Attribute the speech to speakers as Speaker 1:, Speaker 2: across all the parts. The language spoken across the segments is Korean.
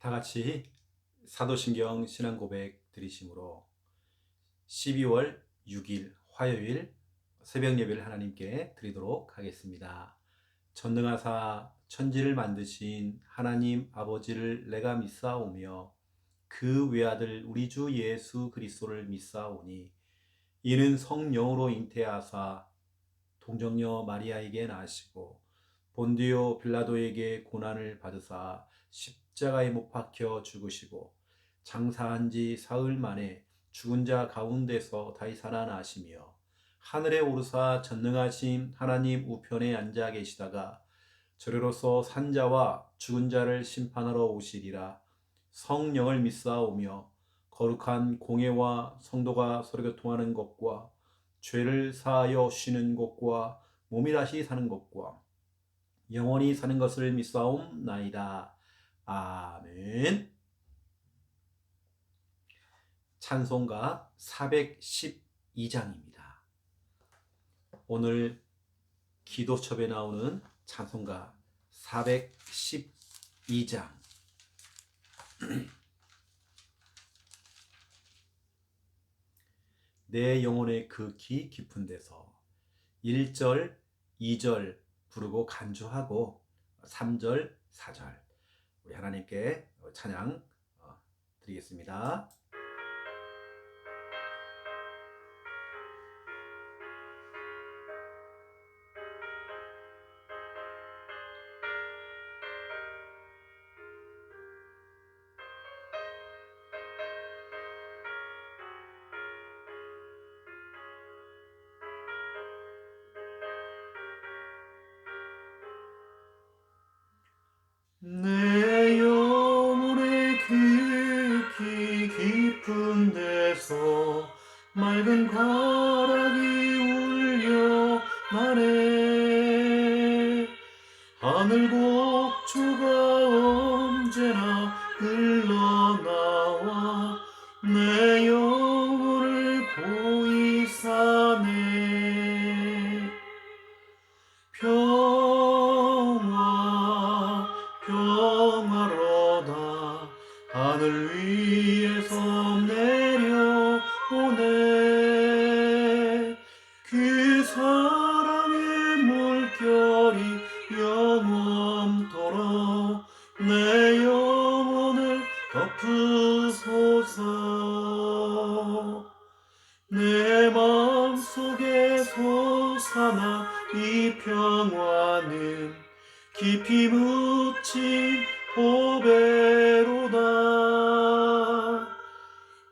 Speaker 1: 다 같이 사도신경 신앙고백 드리심으로 12월 6일 화요일 새벽 예배를 하나님께 드리도록 하겠습니다. 전능하사 천지를 만드신 하나님 아버지를 내가 믿사오며 그 외아들 우리 주 예수 그리스도를 믿사오니 이는 성령으로 잉태하사 동정녀 마리아에게 나시고 본디오 빌라도에게 고난을 받으사 십자가에 못 박혀 죽으시고 장사한 지 사흘 만에 죽은 자 가운데서 다시 살아나시며 하늘에 오르사 전능하신 하나님 우편에 앉아 계시다가 저리로서 산자와 죽은 자를 심판하러 오시리라. 성령을 믿사오며 거룩한 공회와 성도가 서로 교통하는 것과 죄를 사하여 쉬는 것과 몸이 다시 사는 것과 영원히 사는 것을 믿사옵나이다. 아멘. 찬송가 412장입니다. 오늘 기도첩에 나오는 찬송가 412장. 내 영혼의 극히 깊은 데서 1절, 2절 부르고 간주하고 3절, 4절 우리 하나님께 찬양 드리겠습니다.
Speaker 2: 내 영혼의 극히 깊은 데서 맑은 가락이 울려 나네. 하늘 곡조가 언제나 흘러나와 내 영혼을 고이 사네. 평화로다 하늘 위에서 내려오네. 그 사랑의 물결이 영원토록 내 영혼을 덮으소서. 내 마음속에 솟아나 이 평화는 깊이 묻힌 보배로다.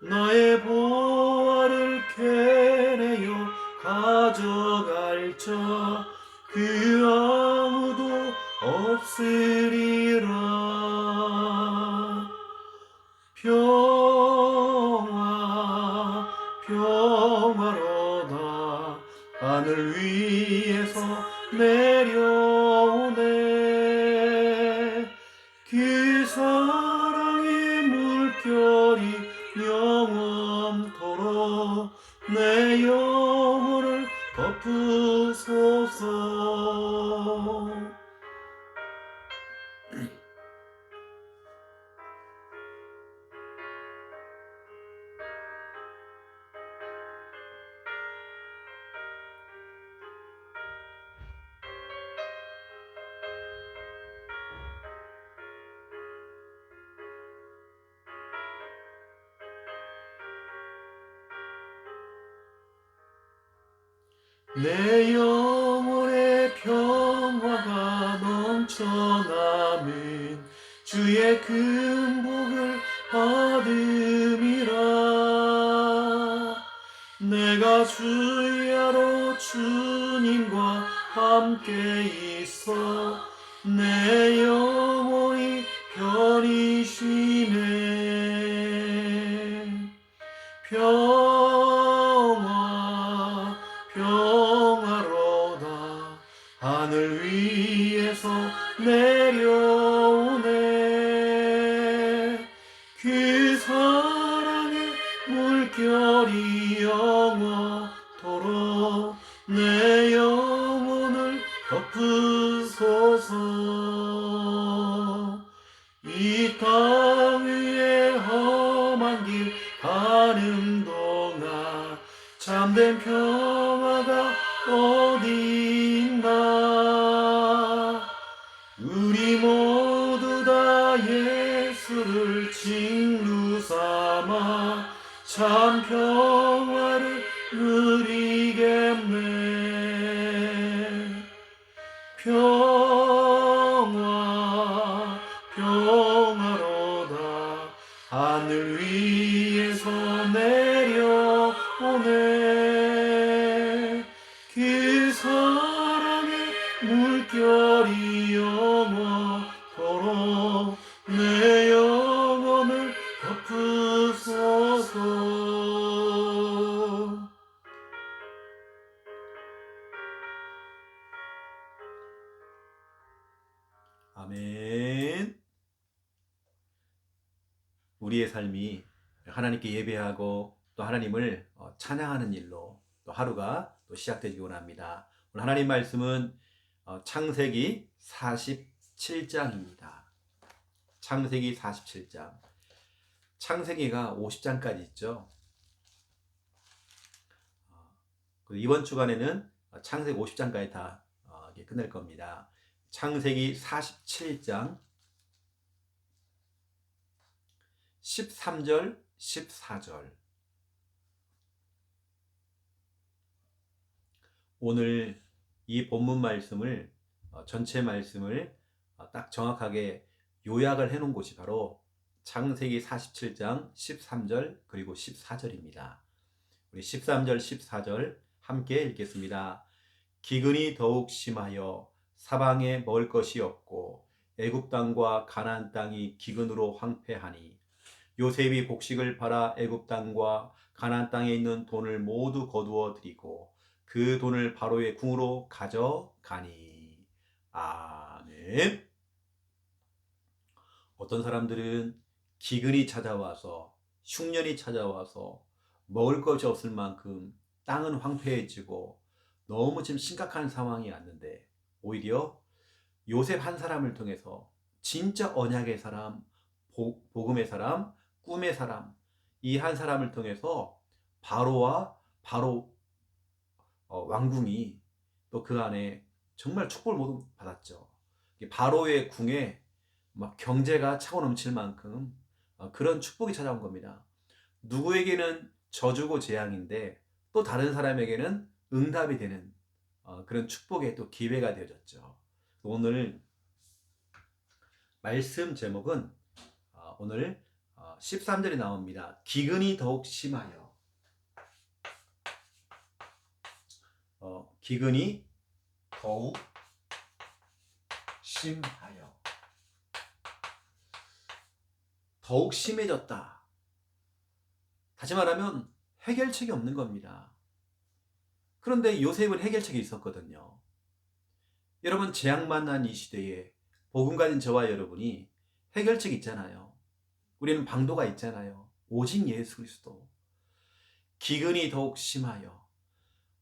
Speaker 2: 나의 보화를 캐내어 가져갈 자 그 아무도 없으리라. 평화로다 하늘 위에서 내려오네. 그 사랑의 물결이 영원토록 내 영혼을 덮으소서. 내 영혼의 평화가 넘쳐나는 주의 큰 복을 받음이라. 내가 주야로 주님과 함께 있어 내 영혼이 편히 쉬네. 평화로다 하늘 위에서 내려오네. 그 사랑의 물결이 영원토록 내 영혼을 덮으소서. 이 땅 참된 평화가 어디 있나. 우리 모두 다 예수를 친구 삼아 참 평화를 누리겠네. 평화 평화로다 하늘 위에서 내려오네. 그 사랑의 물결이 영원토록 내 영혼을 덮으소서.
Speaker 1: 아멘. 우리의 삶이 하나님께 예배하고 또 하나님을 찬양하는 일로 또 하루가 또 시작되기 원합니다. 오늘 하나님 말씀은 창세기 47장입니다. 창세기 47장. 창세기가 50장까지 있죠. 이번 주간에는 창세기 50장까지 다 끝낼 겁니다. 창세기 47장 13절 14절. 오늘 이 본문 말씀을 전체 말씀을 딱 정확하게 요약을 해 놓은 곳이 바로 창세기 47장 13절 그리고 14절입니다. 우리 13절 14절 함께 읽겠습니다. 기근이 더욱 심하여 사방에 먹을 것이 없고 애굽 땅과 가나안 땅이 기근으로 황폐하니 요셉이 곡식을 팔아 애굽 땅과 가나안 땅에 있는 돈을 모두 거두어 드리고 그 돈을 바로의 궁으로 가져가니. 아멘. 어떤 사람들은 기근이 찾아와서 흉년이 찾아와서 먹을 것이 없을 만큼 땅은 황폐해지고 너무 지금 심각한 상황이 왔는데 오히려 요셉 한 사람을 통해서 진짜 언약의 사람, 복음의 사람, 꿈의 사람, 이 한 사람을 통해서 바로와 바로 왕궁이 또 그 안에 정말 축복을 모두 받았죠. 바로의 궁에 막 경제가 차고 넘칠 만큼 그런 축복이 찾아온 겁니다. 누구에게는 저주고 재앙인데 또 다른 사람에게는 응답이 되는 그런 축복의 또 기회가 되어졌죠. 오늘 말씀 제목은 오늘 13절이 나옵니다. 기근이 더욱 심하여. 기근이 더욱 심하여. 더욱 심해졌다. 다시 말하면 해결책이 없는 겁니다. 그런데 요셉은 해결책이 있었거든요. 여러분, 재앙 만난 이 시대에 복음 가진 저와 여러분이 해결책이 있잖아요. 우리는 방도가 있잖아요. 오직 예수 그리스도. 기근이 더욱 심하여.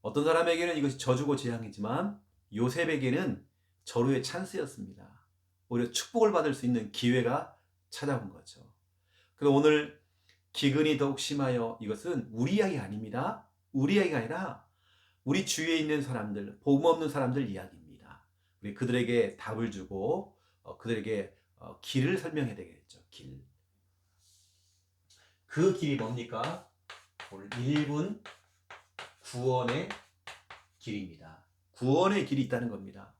Speaker 1: 어떤 사람에게는 이것이 저주고 재앙이지만 요셉에게는 절호의 찬스였습니다. 오히려 축복을 받을 수 있는 기회가 찾아온 거죠. 그래서 오늘 기근이 더욱 심하여, 이것은 우리 이야기 아닙니다. 우리 이야기가 아니라 우리 주위에 있는 사람들, 복음 없는 사람들 이야기입니다. 우리 그들에게 답을 주고 그들에게 길을 설명해야 되겠죠. 길. 그 길이 뭡니까? 오늘 1분 구원의 길입니다. 구원의 길이 있다는 겁니다.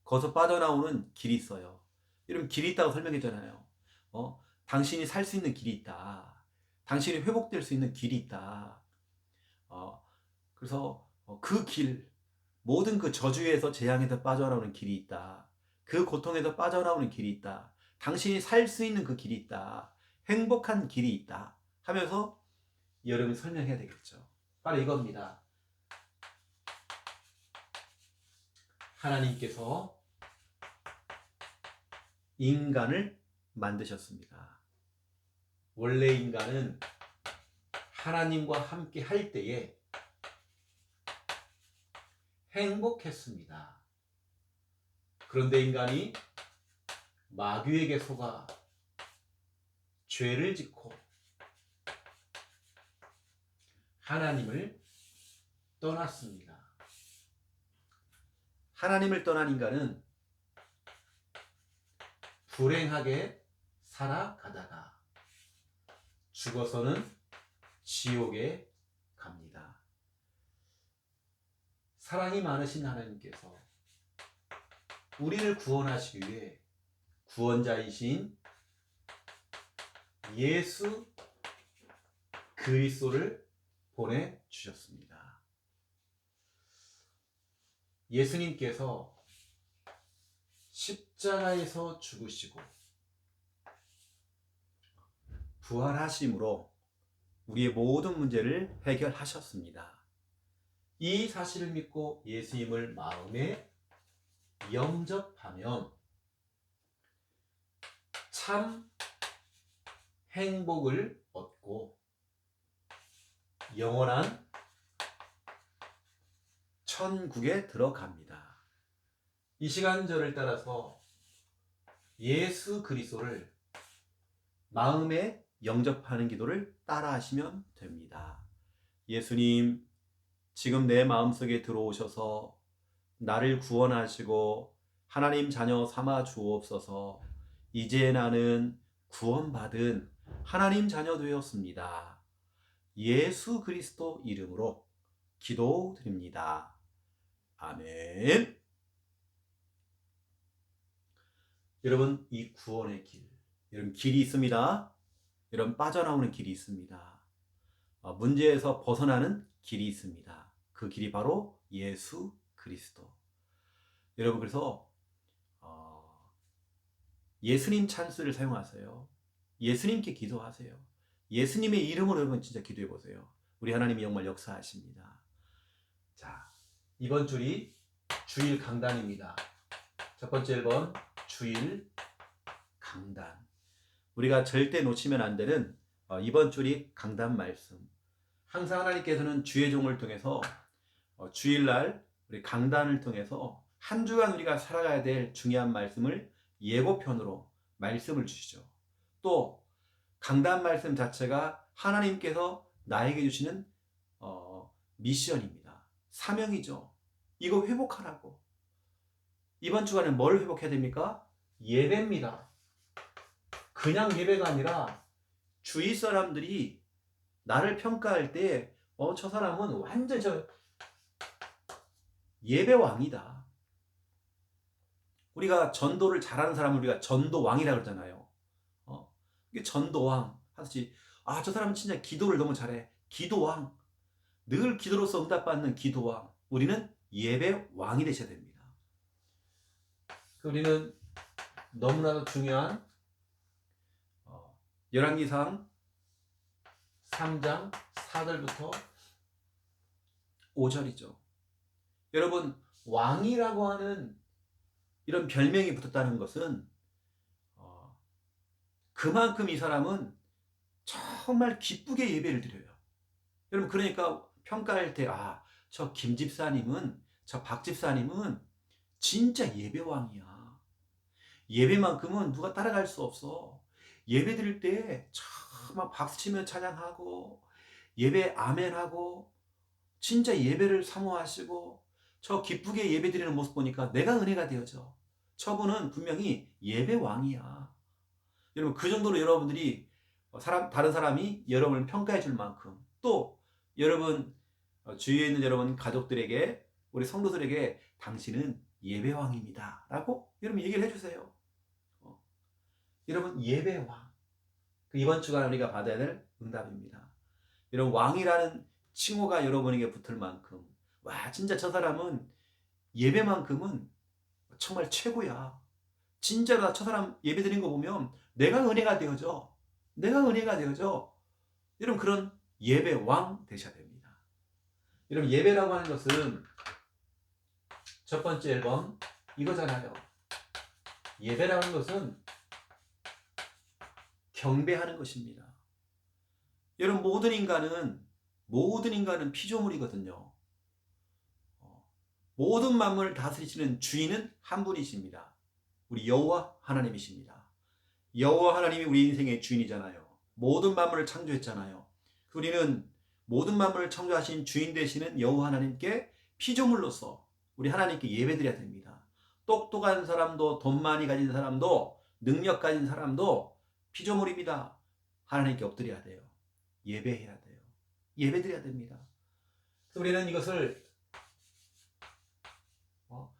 Speaker 1: 거기서 빠져나오는 길이 있어요. 여러분, 길이 있다고 설명했잖아요. 당신이 살 수 있는 길이 있다. 당신이 회복될 수 있는 길이 있다. 그래서 그 길, 모든 그 저주에서 재앙에서 빠져나오는 길이 있다. 그 고통에서 빠져나오는 길이 있다. 당신이 살 수 있는 그 길이 있다. 행복한 길이 있다. 하면서 여러분이 설명해야 되겠죠. 바로 이겁니다. 하나님께서 인간을 만드셨습니다. 원래 인간은 하나님과 함께 할 때에 행복했습니다. 그런데 인간이 마귀에게 속아 죄를 짓고 하나님을 떠났습니다. 하나님을 떠난 인간은 불행하게 살아가다가 죽어서는 지옥에 갑니다. 사랑이 많으신 하나님께서 우리를 구원하시기 위해 구원자이신 예수 그리스도를 보내주셨습니다. 예수님께서 십자가에서 죽으시고 부활하심으로 우리의 모든 문제를 해결하셨습니다. 이 사실을 믿고 예수님을 마음에 영접하면 참 행복을 얻고 영원한 천국에 들어갑니다. 이 시간 저를 따라서 예수 그리스도를 마음에 영접하는 기도를 따라하시면 됩니다. 예수님, 지금 내 마음속에 들어오셔서 나를 구원하시고 하나님 자녀 삼아 주옵소서. 이제 나는 구원받은 하나님 자녀 되었습니다. 예수 그리스도 이름으로 기도드립니다. 아멘. 여러분, 이 구원의 길, 여러분 길이 있습니다. 여러분 빠져나오는 길이 있습니다. 문제에서 벗어나는 길이 있습니다. 그 길이 바로 예수 그리스도. 여러분, 그래서 예수님 찬스를 사용하세요. 예수님께 기도하세요. 예수님의 이름으로 여러분 진짜 기도해 보세요. 우리 하나님이 정말 역사하십니다. 자, 이번 줄이 주일 강단입니다. 첫 번째 1번 주일 강단. 우리가 절대 놓치면 안 되는 이번 줄이 강단 말씀. 항상 하나님께서는 주의 종을 통해서 주일날 우리 강단을 통해서 한 주간 우리가 살아가야 될 중요한 말씀을 예고편으로 말씀을 주시죠. 또 강단 말씀 자체가 하나님께서 나에게 주시는 미션입니다. 사명이죠. 이거 회복하라고. 이번 주간에 뭘 회복해야 됩니까? 예배입니다. 그냥 예배가 아니라 주위 사람들이 나를 평가할 때 저 사람은 완전 예배 왕이다. 우리가 전도를 잘하는 사람을 우리가 전도왕이라고 그러잖아요. 이게 전도왕 하듯이 저 사람은 진짜 기도를 너무 잘해. 기도왕. 늘 기도로서 응답받는 기도왕. 우리는 예배 왕이 되셔야 됩니다. 우리는 너무나도 중요한 열왕기상 3장 4절부터 5절이죠. 여러분, 왕이라고 하는 이런 별명이 붙었다는 것은 그만큼 이 사람은 정말 기쁘게 예배를 드려요. 여러분, 그러니까 평가할 때 저 김 집사님은, 저 박 집사님은 진짜 예배왕이야. 예배만큼은 누가 따라갈 수 없어. 예배 드릴 때 참 박수치며 찬양하고 예배 아멘하고 진짜 예배를 사모하시고 저 기쁘게 예배 드리는 모습 보니까 내가 은혜가 되어져. 저분은 분명히 예배왕이야. 여러분, 그 정도로 여러분들이 다른 사람이 여러분을 평가해 줄 만큼, 또 여러분 주위에 있는 여러분 가족들에게, 우리 성도들에게 당신은 예배왕입니다 라고 여러분 얘기를 해주세요. 여러분, 예배왕. 이번 주간 우리가 받아야 될 응답입니다. 여러분, 왕이라는 칭호가 여러분에게 붙을 만큼, 진짜 저 사람은 예배만큼은 정말 최고야. 진짜로 저 사람 예배 드린 거 보면 내가 은혜가 되어져. 내가 은혜가 되어져. 여러분, 그런 예배왕 되셔야 됩니다. 여러분, 예배라고 하는 것은 첫 번째 1번 이거잖아요. 예배라고 하는 것은 경배하는 것입니다. 여러분, 모든 인간은 피조물이거든요. 모든 만물을 다스리시는 주인은 한 분이십니다. 우리 여호와 하나님이십니다. 여호와 하나님이 우리 인생의 주인이잖아요. 모든 만물을 창조했잖아요. 우리는 모든 만물을 창조하신 주인 되시는 여호와 하나님께 피조물로서 우리 하나님께 예배드려야 됩니다. 똑똑한 사람도 돈 많이 가진 사람도 능력 가진 사람도 피조물입니다. 하나님께 엎드려야 돼요. 예배해야 돼요. 예배드려야 됩니다. 그래서 우리는 이것을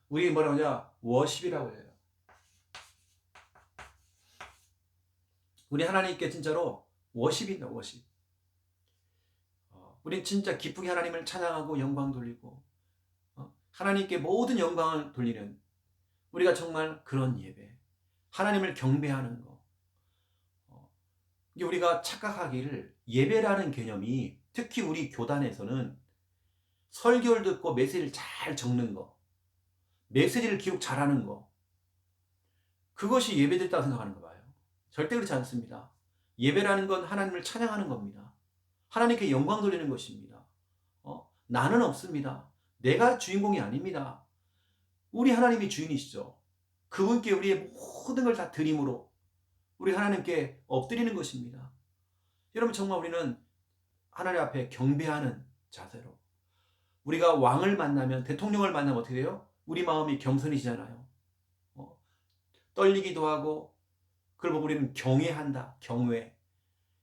Speaker 1: 우리 뭐라고 하냐? 워십이라고 해요. 우리 하나님께 진짜로 워십이다. 워십. 우리 진짜 기쁘게 하나님을 찬양하고 영광 돌리고 하나님께 모든 영광을 돌리는 우리가 정말 그런 예배, 하나님을 경배하는 거. 이게 우리가 착각하기를 예배라는 개념이 특히 우리 교단에서는 설교를 듣고 메시지를 잘 적는 거, 메시지를 기억 잘하는 거, 그것이 예배됐다고 생각하는 거 봐요. 절대 그렇지 않습니다. 예배라는 건 하나님을 찬양하는 겁니다. 하나님께 영광 돌리는 것입니다. 나는 없습니다. 내가 주인공이 아닙니다. 우리 하나님이 주인이시죠. 그분께 우리의 모든 걸 다 드림으로 우리 하나님께 엎드리는 것입니다. 여러분 정말 우리는 하나님 앞에 경배하는 자세로 우리가 왕을 만나면 대통령을 만나면 어떻게 돼요? 우리 마음이 겸손해지잖아요. 떨리기도 하고 그걸 보고 우리는 경외한다. 경외.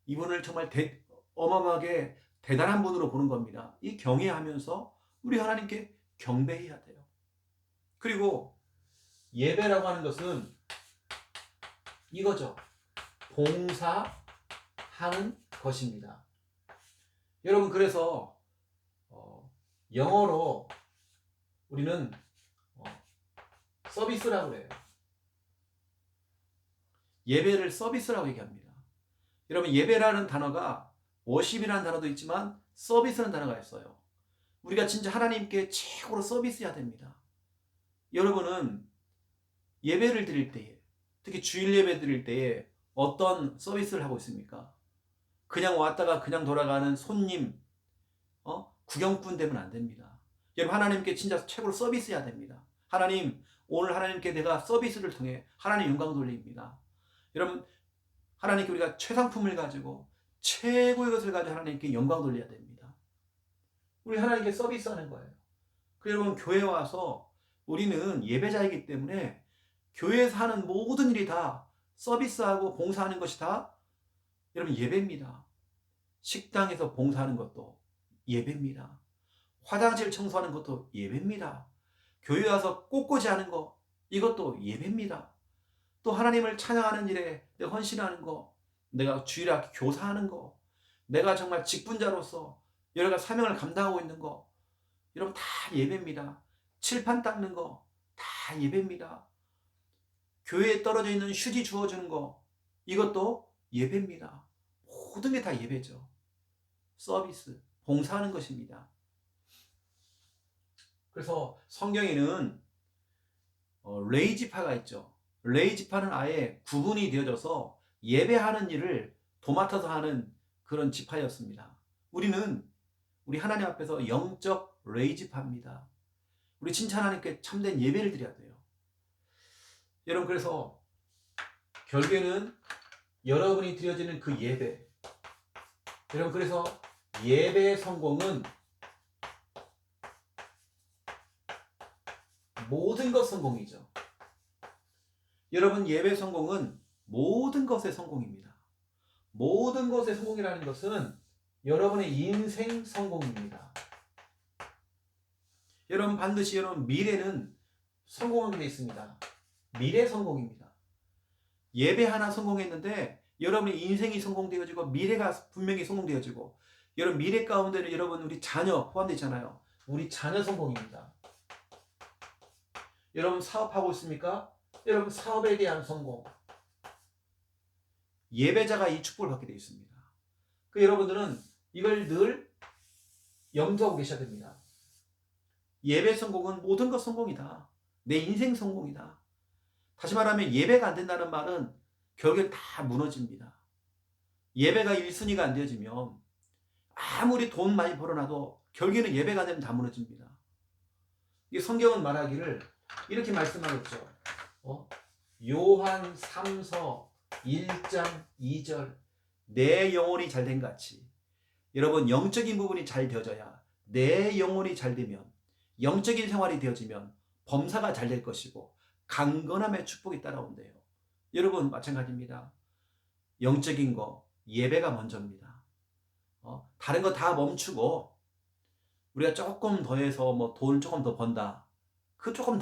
Speaker 1: 이분을 정말 어마어마하게 대단한 분으로 보는 겁니다. 이 경외하면서 우리 하나님께 경배해야 돼요. 그리고 예배라고 하는 것은 이거죠. 봉사하는 것입니다. 여러분 그래서 영어로 우리는 서비스라고 해요. 예배를 서비스라고 얘기합니다. 여러분 예배라는 단어가 워십이라는 단어도 있지만 서비스라는 단어가 있어요. 우리가 진짜 하나님께 최고로 서비스해야 됩니다. 여러분은 예배를 드릴 때에 특히 주일 예배 드릴 때에 어떤 서비스를 하고 있습니까? 그냥 왔다가 그냥 돌아가는 손님, 구경꾼 되면 안 됩니다. 여러분 하나님께 진짜 최고로 서비스해야 됩니다. 하나님 오늘 하나님께 내가 서비스를 통해 하나님 영광 돌립니다. 여러분 하나님께 우리가 최상품을 가지고 최고의 것을 가지고 하나님께 영광 돌려야 됩니다. 우리 하나님께 서비스하는 거예요. 그리고 여러분 교회 와서 우리는 예배자이기 때문에 교회에서 하는 모든 일이 다 서비스하고 봉사하는 것이 다 여러분 예배입니다. 식당에서 봉사하는 것도 예배입니다. 화장실 청소하는 것도 예배입니다. 교회 와서 꽃꽂이 하는 거 이것도 예배입니다. 또 하나님을 찬양하는 일에 내가 헌신하는 거, 내가 주일학교 교사하는 거, 내가 정말 직분자로서 여러 가지 사명을 감당하고 있는 거 여러분 다 예배입니다. 칠판 닦는 거 다 예배입니다. 교회에 떨어져 있는 휴지 주워주는 거 이것도 예배입니다. 모든 게 다 예배죠. 서비스, 봉사하는 것입니다. 그래서 성경에는 레이지파가 있죠. 레이지파는 아예 구분이 되어져서 예배하는 일을 도맡아서 하는 그런 지파였습니다. 우리는 우리 하나님 앞에서 영적 레이지파입니다. 우리 진짜 하나님께 참된 예배를 드려야 돼요. 여러분 그래서 결국에는 여러분이 드려지는 그 예배, 여러분 그래서 예배의 성공은 모든 것 성공이죠. 여러분 예배 성공은 모든 것의 성공입니다. 모든 것의 성공이라는 것은 여러분의 인생 성공입니다. 여러분 반드시 여러분 미래는 성공하게 되어 있습니다. 미래 성공입니다. 예배 하나 성공했는데 여러분의 인생이 성공되어지고 미래가 분명히 성공되어지고 여러분 미래 가운데는 여러분 우리 자녀 포함되어 있잖아요. 우리 자녀 성공입니다. 여러분 사업하고 있습니까? 여러분 사업에 대한 성공. 예배자가 이 축복을 받게 되어 있습니다. 그 여러분들은 이걸 늘 염두하고 계셔야 됩니다. 예배 성공은 모든 것 성공이다. 내 인생 성공이다. 다시 말하면 예배가 안 된다는 말은 결국엔 다 무너집니다. 예배가 1순위가 안 되어지면 아무리 돈 많이 벌어놔도 결국에는 예배가 안 되면 다 무너집니다. 이 성경은 말하기를 이렇게 말씀하고 있죠. 요한 3서 1장 2절 내 영혼이 잘된 같이 여러분, 영적인 부분이 잘 되어져야 내 영혼이 잘 되면, 영적인 생활이 되어지면 범사가 잘 될 것이고 강건함의 축복이 따라온대요. 여러분, 마찬가지입니다. 영적인 거, 예배가 먼저입니다. 다른 거 다 멈추고 우리가 조금 더 해서 뭐 돈 조금 더 번다. 그 돈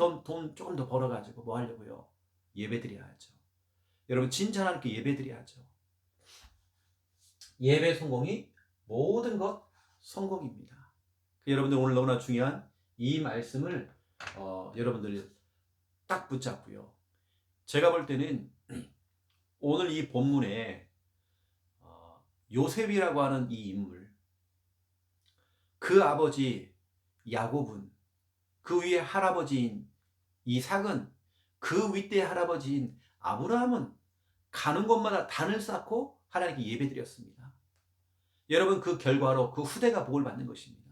Speaker 1: 조금 더 벌어가지고 뭐 하려고요? 예배 드려야죠. 여러분, 진짜 하나님께 예배 드려야죠. 예배 성공이 모든 것 성공입니다. 여러분들, 오늘 너무나 중요한 이 말씀을 여러분들 딱 붙잡고요. 제가 볼 때는 오늘 이 본문에 요셉이라고 하는 이 인물, 그 아버지 야곱은, 그 위에 할아버지인 이삭은, 그 윗대 할아버지인 아브라함은 가는 곳마다 단을 쌓고 하나님께 예배드렸습니다. 여러분, 그 결과로 그 후대가 복을 받는 것입니다.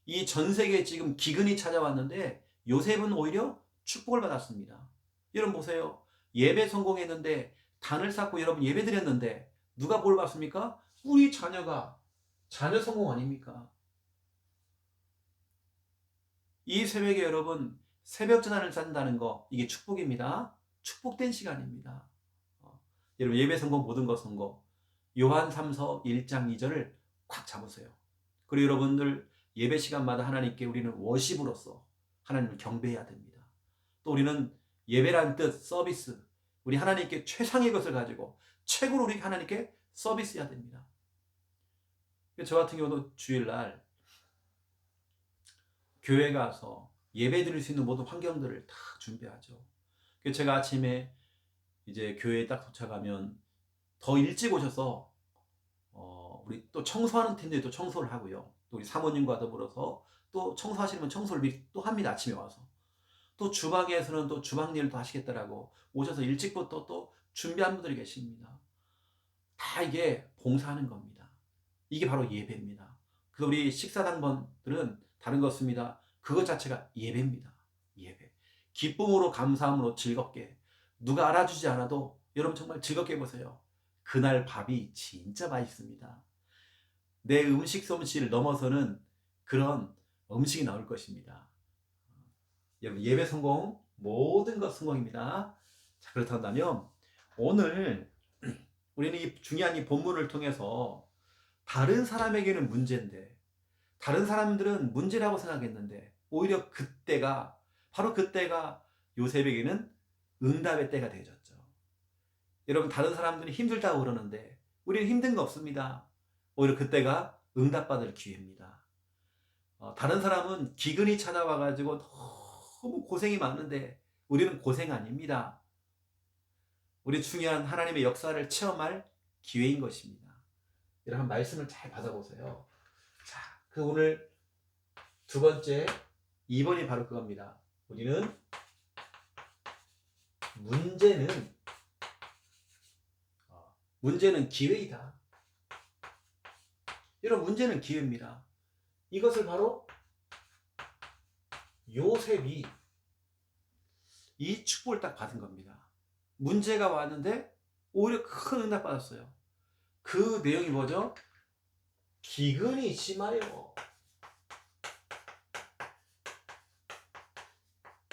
Speaker 1: 이 전 세계에 지금 기근이 찾아왔는데 요셉은 오히려 축복을 받았습니다. 여러분 보세요. 예배 성공했는데, 단을 쌓고 여러분 예배드렸는데 누가 복을 받습니까? 우리 자녀가. 자녀 성공 아닙니까? 이 새벽에 여러분, 새벽 전환을 쌓는다는 거, 이게 축복입니다. 축복된 시간입니다. 여러분, 예배 성공, 모든 것 성공. 요한 3서 1장 2절을 꽉 잡으세요. 그리고 여러분들, 예배 시간마다 하나님께 우리는 워십으로서 하나님을 경배해야 됩니다. 또 우리는 예배란 뜻, 서비스, 우리 하나님께 최상의 것을 가지고 최고로 우리 하나님께 서비스해야 됩니다. 저 같은 경우도 주일날 교회 가서 예배 드릴 수 있는 모든 환경들을 다 준비하죠. 그래서 제가 아침에 이제 교회에 딱 도착하면 더 일찍 오셔서 우리 또 청소하는 팀들도 청소를 하고요. 또 우리 사모님과 더불어서 또 청소하시면 청소를 미리 또 합니다. 아침에 와서. 또 주방에서는 또 주방 일도 하시겠다라고 오셔서 일찍부터 또 준비한 분들이 계십니다. 다 이게 봉사하는 겁니다. 이게 바로 예배입니다. 그래서 우리 식사당번들은 다른 거 없습니다. 그것 자체가 예배입니다. 예배. 기쁨으로, 감사함으로 즐겁게. 누가 알아주지 않아도 여러분 정말 즐겁게 해보세요. 그날 밥이 진짜 맛있습니다. 내 음식 솜씨를 넘어서는 그런 음식이 나올 것입니다. 여러분, 예배 성공, 모든 것 성공입니다. 자, 그렇다면 오늘 우리는 이 중요한 이 본문을 통해서 다른 사람에게는 문제인데, 다른 사람들은 문제라고 생각했는데 오히려 그때가, 바로 그때가 요셉에게는 응답의 때가 되어졌죠. 여러분, 다른 사람들이 힘들다고 그러는데 우리는 힘든 거 없습니다. 오히려 그때가 응답받을 기회입니다. 다른 사람은 기근이 찾아와가지고 너무 고생이 많은데 우리는 고생 아닙니다. 우리 중요한 하나님의 역사를 체험할 기회인 것입니다. 여러분, 말씀을 잘 받아보세요. 자, 그 오늘 두 번째, 2번이 바로 그겁니다. 우리는 문제는 기회이다. 여러분, 문제는 기회입니다. 이것을 바로 요셉이 이 축복을 딱 받은 겁니다. 문제가 왔는데 오히려 큰 응답 받았어요. 그 내용이 뭐죠? 기근이 심하여.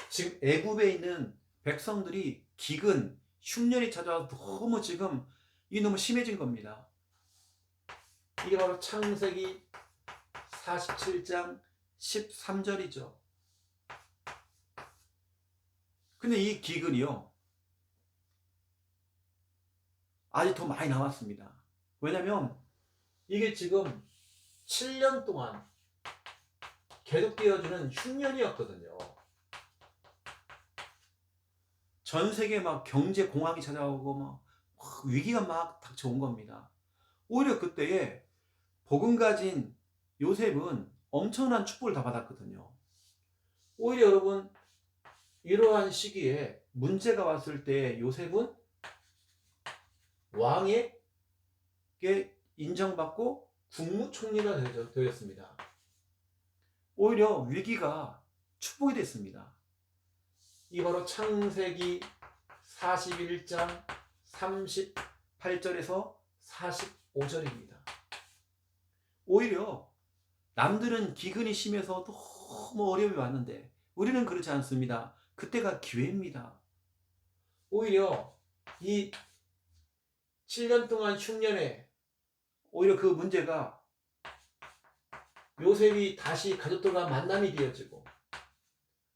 Speaker 1: 지금 애굽에 있는 백성들이 기근, 흉년이 찾아와서 너무 지금 너무 심해진 겁니다. 이게 바로 창세기 47장 13절이죠. 근데 이 기근이요, 아직 더 많이 남았습니다. 왜냐면 이게 지금 7년 동안 계속되어지는 흉년이었거든요. 전 세계에 막 경제 공황이 찾아오고 막 위기가 막 닥쳐온 겁니다. 오히려 그때에 복음 가진 요셉은 엄청난 축복을 다 받았거든요. 오히려 여러분, 이러한 시기에 문제가 왔을 때 요셉은 왕에게 인정받고 국무총리가 되었습니다. 오히려 위기가 축복이 됐습니다. 이 바로 창세기 41장 38절에서 45절입니다. 오히려 남들은 기근이 심해서 너무 어려움이 왔는데 우리는 그렇지 않습니다. 그때가 기회입니다. 오히려 이 7년 동안 흉년에 오히려 그 문제가 요셉이 다시 가족들과 만남이 되어지고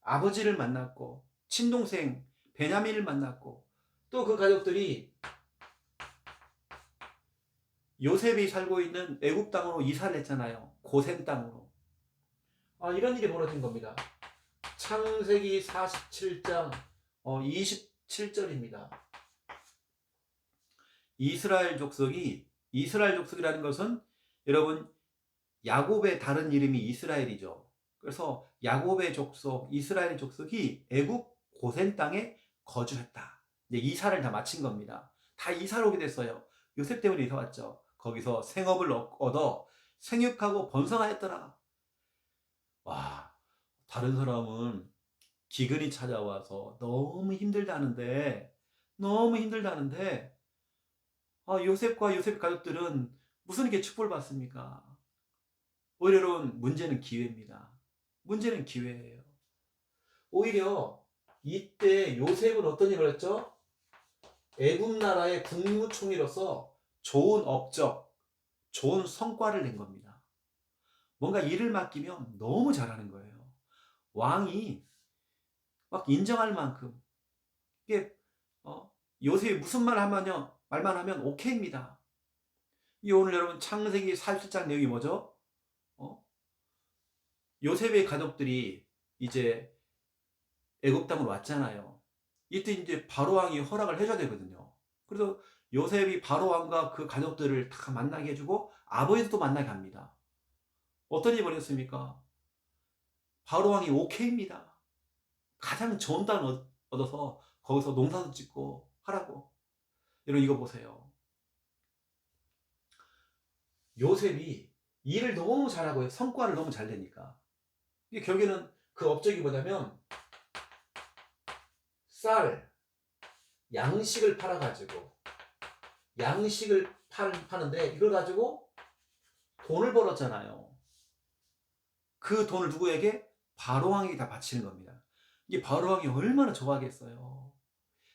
Speaker 1: 아버지를 만났고 친동생 베냐민을 만났고 또 그 가족들이 요셉이 살고 있는 애굽 땅으로 이사를 했잖아요. 고센 땅으로. 이런 일이 벌어진 겁니다. 창세기 47장 27절입니다. 이스라엘 족속이라는 것은 여러분 야곱의 다른 이름이 이스라엘이죠. 그래서 야곱의 족속, 이스라엘의 족속이 애굽 고센 땅에 거주했다. 이제 이사를 다 마친 겁니다. 다 이사를 오게 됐어요. 요셉 때문에 이사 왔죠. 거기서 생업을 얻어 생육하고 번성하였더라. 와, 다른 사람은 기근이 찾아와서 너무 힘들다는데 요셉과 요셉 가족들은 무슨 이렇게 축복을 받습니까? 오히려 여러분 문제는 기회입니다. 문제는 기회예요. 오히려 이때 요셉은 어떤 일을 했죠? 애굽 나라의 국무총리로서 좋은 업적, 좋은 성과를 낸 겁니다. 뭔가 일을 맡기면 너무 잘하는 거예요. 왕이 막 인정할 만큼 이게 요셉이 무슨 말만 하면 오케이입니다. 이 오늘 여러분 창세기 47장 내용이 뭐죠? 요셉의 가족들이 이제 애굽 땅으로 왔잖아요. 이때 이제 바로 왕이 허락을 해줘야 되거든요. 그래서 요셉이 바로 왕과 그 가족들을 다 만나게 해주고 아버지도 만나게 합니다. 어떤 일이 벌어졌습니까? 바로 왕이 오케이입니다. 가장 좋은 땅을 얻어서 거기서 농사도 짓고 하라고. 여러분 이거 보세요. 요셉이 일을 너무 잘하고요. 성과를 너무 잘 내니까. 이게 결국에는 그 업적이 뭐냐면 쌀, 양식을 팔아가지고 양식을 파는데 이걸 가지고 돈을 벌었잖아요. 그 돈을 누구에게? 바로왕에게 다 바치는 겁니다. 이게 바로왕이 얼마나 좋아하겠어요.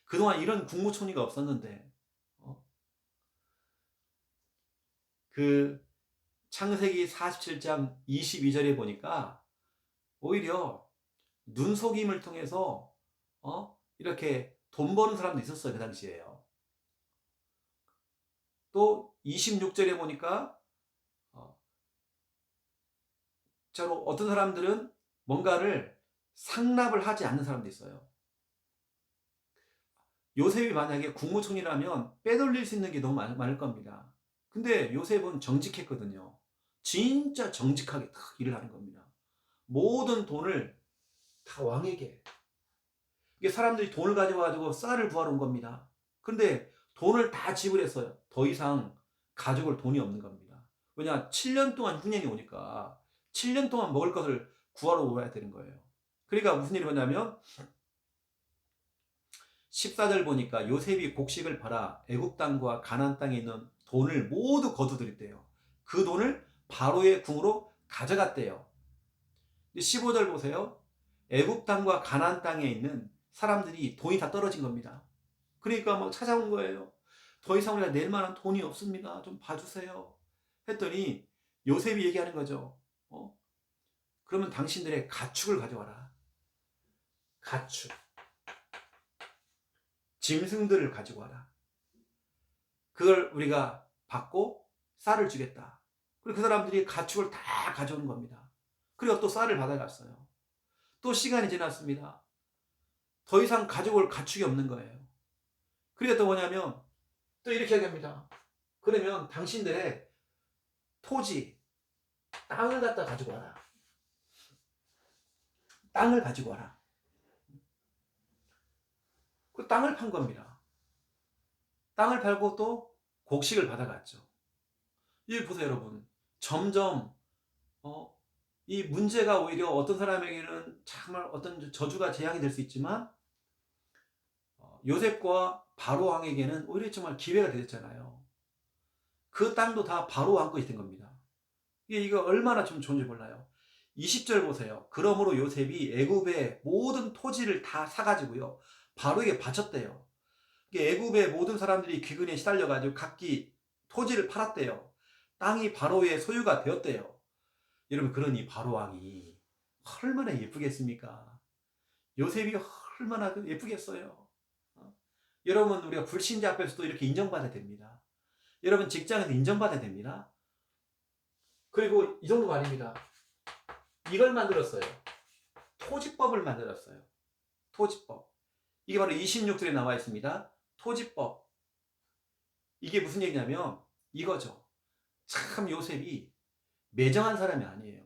Speaker 1: 그동안 이런 국무총리가 없었는데 그 창세기 47장 22절에 보니까 오히려 눈속임을 통해서 이렇게 돈 버는 사람도 있었어요. 그 당시에요. 또 26절에 보니까 어떤 사람들은 뭔가를 상납을 하지 않는 사람도 있어요. 요셉이 만약에 국무총리라면 빼돌릴 수 있는 게 너무 많을 겁니다. 근데 요셉은 정직했거든요. 진짜 정직하게 딱 일을 하는 겁니다. 모든 돈을 다 왕에게. 이게 사람들이 돈을 가져가지고 쌀을 구하러 온 겁니다. 근데 돈을 다 지불했어요. 더 이상 가져올 돈이 없는 겁니다. 왜냐? 7년 동안 흉년이 오니까 7년 동안 먹을 것을 구하러 오야 되는 거예요. 그러니까 무슨 일이 뭐냐면 14절 보니까 요셉이 곡식을 팔아 애굽 땅과 가나안 땅에 있는 돈을 모두 거두들였대요. 그 돈을 바로의 궁으로 가져갔대요. 15절 보세요. 애굽 땅과 가나안 땅에 있는 사람들이 돈이 다 떨어진 겁니다. 그러니까 막 찾아온 거예요. 더 이상 우리가 낼 만한 돈이 없습니다. 좀 봐주세요. 했더니 요셉이 얘기하는 거죠. 그러면 당신들의 가축을 가져와라. 가축. 짐승들을 가지고 와라. 그걸 우리가 받고 쌀을 주겠다. 그리고 그 사람들이 가축을 다 가져오는 겁니다. 그리고 또 쌀을 받아갔어요. 또 시간이 지났습니다. 더 이상 가져올 가축이 없는 거예요. 그리고 또 뭐냐면 또 이렇게 얘기합니다. 그러면 당신들의 토지, 땅을 갖다 가지고 와라. 땅을 가지고 와라. 그 땅을 판 겁니다. 땅을 팔고 또 곡식을 받아갔죠. 이 보세요, 여러분. 점점 이 문제가 오히려 어떤 사람에게는 정말 어떤 저주가 재앙이 될 수 있지만 요셉과 바로 왕에게는 오히려 정말 기회가 되었잖아요. 그 땅도 다 바로 왕 것이 된 겁니다. 이거 얼마나 좀 좋은지 몰라요. 20절 보세요. 그러므로 요셉이 애굽의 모든 토지를 다 사가지고요, 바로에게 바쳤대요. 애굽의 모든 사람들이 귀근에 시달려가지고 각기 토지를 팔았대요. 땅이 바로의 소유가 되었대요. 여러분, 그러니 바로 왕이 얼마나 예쁘겠습니까? 요셉이 얼마나 예쁘겠어요. 여러분, 우리가 불신자 앞에서도 이렇게 인정받아야 됩니다. 여러분, 직장에서 인정받아야 됩니다. 그리고 이 정도 말입니다. 이걸 만들었어요. 토지법을 만들었어요. 토지법. 이게 바로 26절에 나와 있습니다. 토지법. 이게 무슨 얘기냐면 이거죠. 참 요셉이 매정한 사람이 아니에요.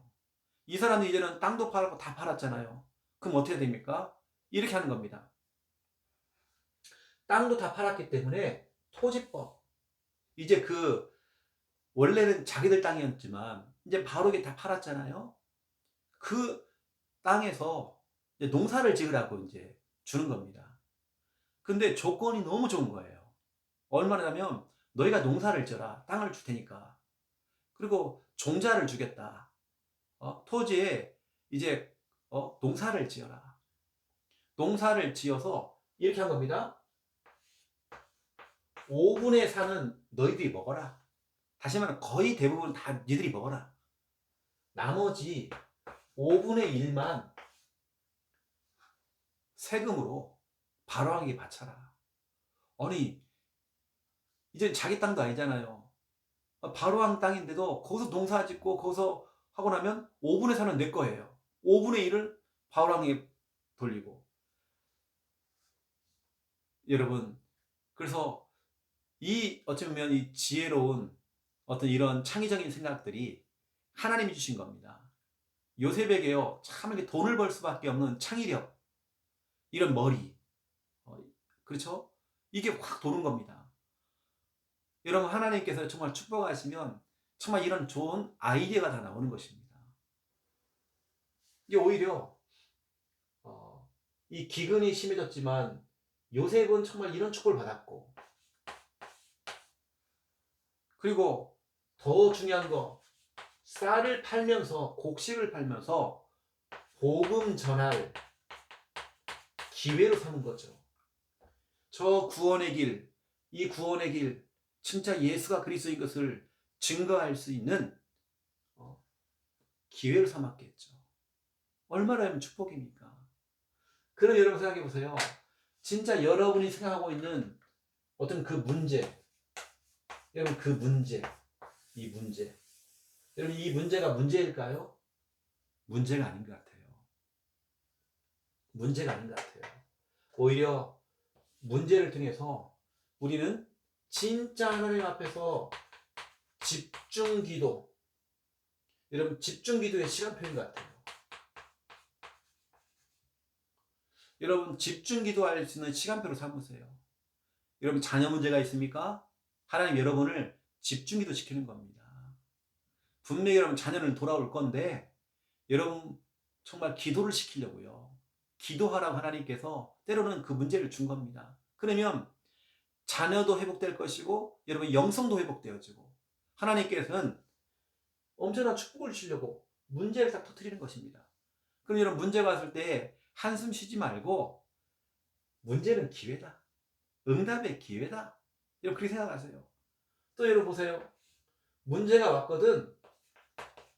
Speaker 1: 이 사람은 이제는 땅도 팔고 다 팔았잖아요. 그럼 어떻게 됩니까? 이렇게 하는 겁니다. 땅도 다 팔았기 때문에 토지법. 이제 원래는 자기들 땅이었지만 이제 바로게 다 팔았잖아요. 그 땅에서 이제 농사를 지으라고 이제 주는 겁니다. 근데 조건이 너무 좋은 거예요. 얼마냐면 너희가 농사를 지어라. 땅을 줄 테니까. 그리고 종자를 주겠다. 토지에 이제 농사를 지어라. 농사를 지어서 이렇게 한 겁니다. 5분의 4는 너희들이 먹어라. 다시 말하면 거의 대부분 다 니들이 먹어라. 나머지 5분의 1만 세금으로 바로왕에게 바쳐라. 아니, 이제 자기 땅도 아니잖아요. 바로왕 땅인데도 거기서 농사 짓고 거기서 하고 나면 5분의 4는 내 거예요. 5분의 1을 바로왕에게 돌리고. 여러분, 그래서 어쩌면 이 지혜로운 어떤 이런 창의적인 생각들이 하나님이 주신 겁니다. 요셉에게요, 참 이렇게 돈을 벌 수밖에 없는 창의력, 이런 머리, 그렇죠? 이게 확 도는 겁니다. 여러분, 하나님께서 정말 축복하시면 정말 이런 좋은 아이디어가 다 나오는 것입니다. 이게 오히려 이 기근이 심해졌지만 요셉은 정말 이런 축복을 받았고, 그리고 더 중요한 거, 쌀을 팔면서, 곡식을 팔면서 복음 전할 기회로 삼은 거죠. 저 구원의 길, 이 구원의 길, 진짜 예수가 그리스도인 것을 증거할 수 있는 기회로 삼았겠죠. 얼마나 하면 축복입니까? 그럼 여러분 생각해 보세요. 진짜 여러분이 생각하고 있는 어떤 그 문제, 여러분 그 문제, 이 문제, 여러분 이 문제가 문제일까요? 문제가 아닌 것 같아요. 문제가 아닌 것 같아요. 오히려 문제를 통해서 우리는 진짜 하나님 앞에서 집중 기도, 여러분 집중 기도의 시간표인 것 같아요. 여러분 집중 기도할 수 있는 시간표로 삼으세요. 여러분 자녀 문제가 있습니까? 하나님 여러분을 집중 기도 시키는 겁니다. 분명히 여러분 자녀는 돌아올 건데 여러분 정말 기도를 시키려고요. 기도하라고 하나님께서 때로는 그 문제를 준 겁니다. 그러면 자녀도 회복될 것이고 여러분 영성도 회복되어지고 하나님께서는 엄청난 축복을 주시려고 문제를 딱 터뜨리는 것입니다. 그럼 여러분 문제가 왔을 때 한숨 쉬지 말고 문제는 기회다. 응답의 기회다. 여러분 그렇게 생각하세요. 또 여러분 보세요. 문제가 왔거든.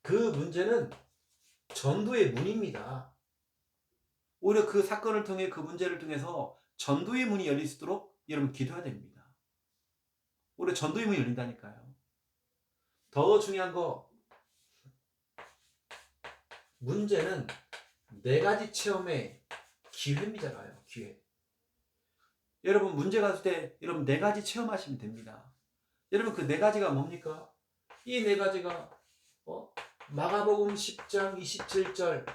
Speaker 1: 그 문제는 전도의 문입니다. 오히려 그 사건을 통해 그 문제를 통해서 전도의 문이 열릴 수 있도록 여러분 기도해야 됩니다. 오히려 전도의 문이 열린다니까요. 더 중요한 거, 문제는 4가지 체험의 기회입니다요. 기회. 여러분 문제가 왔을 때 여러분 4가지 체험하시면 됩니다. 여러분 그 4가지가 뭡니까? 이 4가지가 마가복음 10장 27절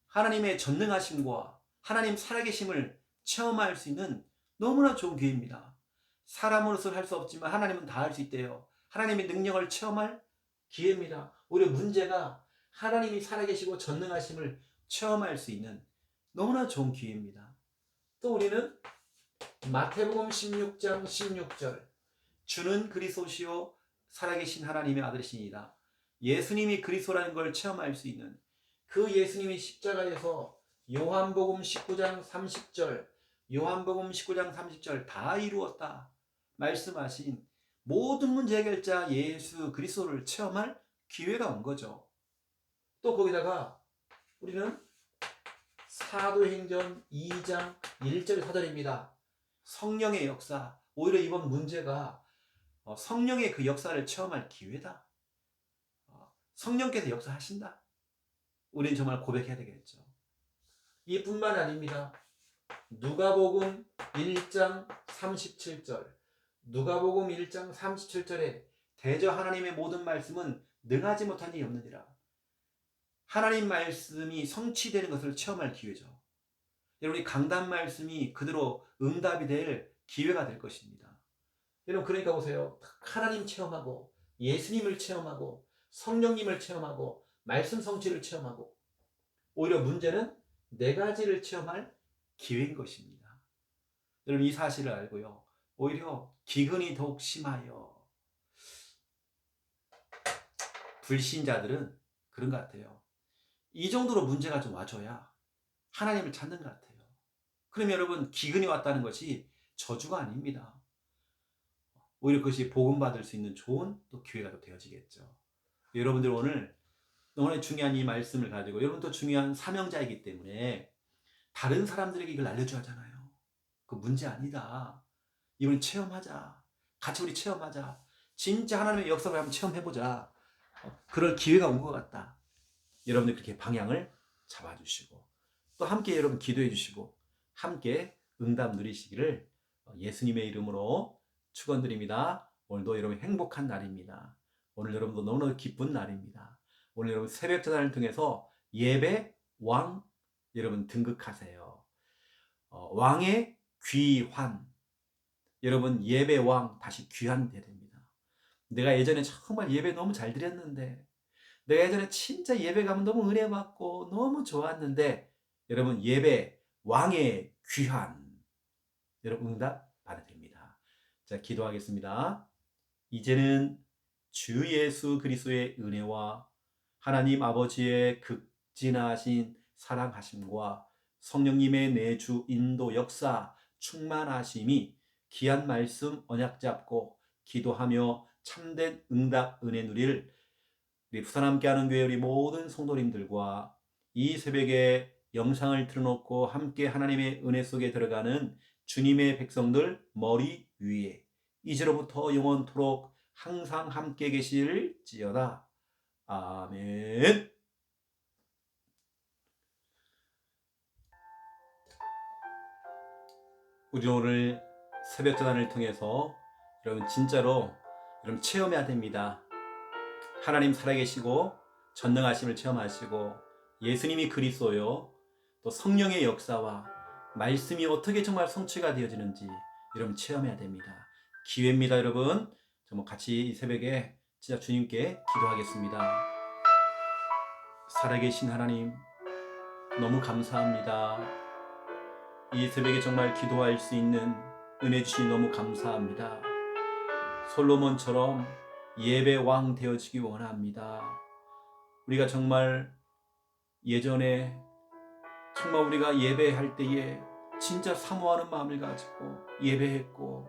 Speaker 1: 하나님의 전능하심과 하나님 살아계심을 체험할 수 있는 너무나 좋은 기회입니다. 사람으로서는 할 수 없지만 하나님은 다 할 수 있대요. 하나님의 능력을 체험할 기회입니다. 오히려 문제가 하나님이 살아계시고 전능하심을 체험할 수 있는 너무나 좋은 기회입니다. 또 우리는 마태복음 16장 16절 주는 그리스도시요 살아계신 하나님의 아들이시니라. 예수님이 그리스도라는 걸 체험할 수 있는 그 예수님이 십자가에서 요한복음 19장 30절, 요한복음 19장 30절 다 이루었다 말씀하신 모든 문제 해결자 예수 그리스도를 체험할 기회가 온 거죠. 또 거기다가 우리는 사도행전 2장 1절 4절입니다. 성령의 역사, 오히려 이번 문제가 성령의 그 역사를 체험할 기회다. 성령께서 역사하신다. 우리는 정말 고백해야 되겠죠. 이뿐만 아닙니다. 누가복음 1장 37절, 누가복음 1장 37절에 대저 하나님의 모든 말씀은 능하지 못한 일이 없느니라. 하나님 말씀이 성취되는 것을 체험할 기회죠. 여러분이 강단 말씀이 그대로 응답이 될 기회가 될 것입니다. 여러분 그러니까 보세요. 하나님 체험하고 예수님을 체험하고 성령님을 체험하고 말씀 성취를 체험하고 오히려 문제는 네 가지를 체험할 기회인 것입니다. 여러분 이 사실을 알고요. 오히려 기근이 더욱 심하여 불신자들은 그런 것 같아요. 이 정도로 문제가 좀 와줘야 하나님을 찾는 것 같아요. 그러면 여러분 기근이 왔다는 것이 저주가 아닙니다. 오히려 그것이 복음받을 수 있는 좋은 또 기회가 또 되어지겠죠. 여러분들 오늘 너무나 중요한 이 말씀을 가지고 여러분도 중요한 사명자이기 때문에 다른 사람들에게 이걸 알려줘야 하잖아요. 그 문제 아니다. 이걸 체험하자. 같이 우리 체험하자. 진짜 하나님의 역사를 한번 체험해보자. 그럴 기회가 온 것 같다. 여러분들 그렇게 방향을 잡아주시고 또 함께 여러분 기도해 주시고 함께 응답 누리시기를 예수님의 이름으로 축원드립니다. 오늘도 여러분 행복한 날입니다. 오늘 여러분도 너무나 기쁜 날입니다. 오늘 여러분 새벽 전화를 통해서 예배 왕 여러분 등극하세요. 왕의 귀환. 여러분 예배 왕 다시 귀환돼야 됩니다. 내가 예전에 정말 예배 너무 잘 드렸는데 내가 예전에 진짜 예배 가면 너무 은혜 받고 너무 좋았는데 여러분 예배 왕의 귀환 여러분 응답 받아야 됩니다. 자 기도하겠습니다. 이제는 주 예수 그리스도의 은혜와 하나님 아버지의 극진하신 사랑하심과 성령님의 내주 인도 역사 충만하심이 귀한 말씀 언약 잡고 기도하며 참된 응답 은혜 누릴 우리 부산 함께하는 교회 우리 모든 성도님들과 이 새벽에 영상을 틀어놓고 함께 하나님의 은혜 속에 들어가는 주님의 백성들 머리 위에 이제로부터 영원토록 항상 함께 계실지어다. 아멘. 우리 오늘 새벽 전환을 통해서 여러분 진짜로 여러분 체험해야 됩니다. 하나님 살아계시고 전능하심을 체험하시고 예수님이 그리스도요 또 성령의 역사와 말씀이 어떻게 정말 성취가 되어지는지 여러분 체험해야 됩니다. 기회입니다. 여러분 정말 같이 이 새벽에 진짜 주님께 기도하겠습니다. 살아계신 하나님 너무 감사합니다. 이 새벽에 정말 기도할 수 있는 은혜 주시니 너무 감사합니다. 솔로몬처럼 예배 왕 되어지기 원합니다. 우리가 정말 예전에 정말 우리가 예배할 때에 진짜 사모하는 마음을 가지고 예배했고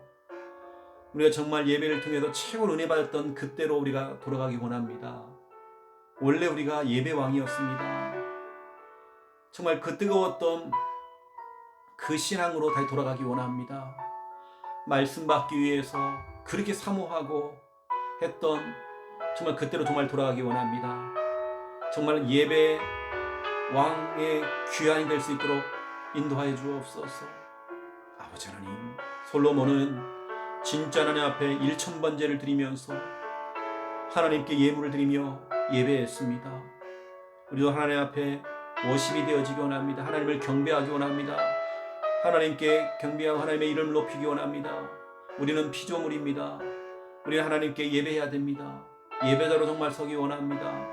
Speaker 1: 우리가 정말 예배를 통해서 최고 은혜 받았던 그때로 우리가 돌아가기 원합니다. 원래 우리가 예배 왕이었습니다. 정말 그 뜨거웠던 그 신앙으로 다시 돌아가기 원합니다. 말씀 받기 위해서 그렇게 사모하고 했던 정말 그때로 정말 돌아가기 원합니다. 정말 예배 왕의 귀환이 될 수 있도록 인도하여 주옵소서. 아버지 하나님 솔로몬은 진짜 하나님 앞에 1000번제를 드리면서 하나님께 예물을 드리며 예배했습니다. 우리도 하나님 앞에 워십이 되어지기 원합니다. 하나님을 경배하기 원합니다. 하나님께 경배하고 하나님의 이름을 높이기 원합니다. 우리는 피조물입니다. 우리는 하나님께 예배해야 됩니다. 예배자로 정말 서기 원합니다.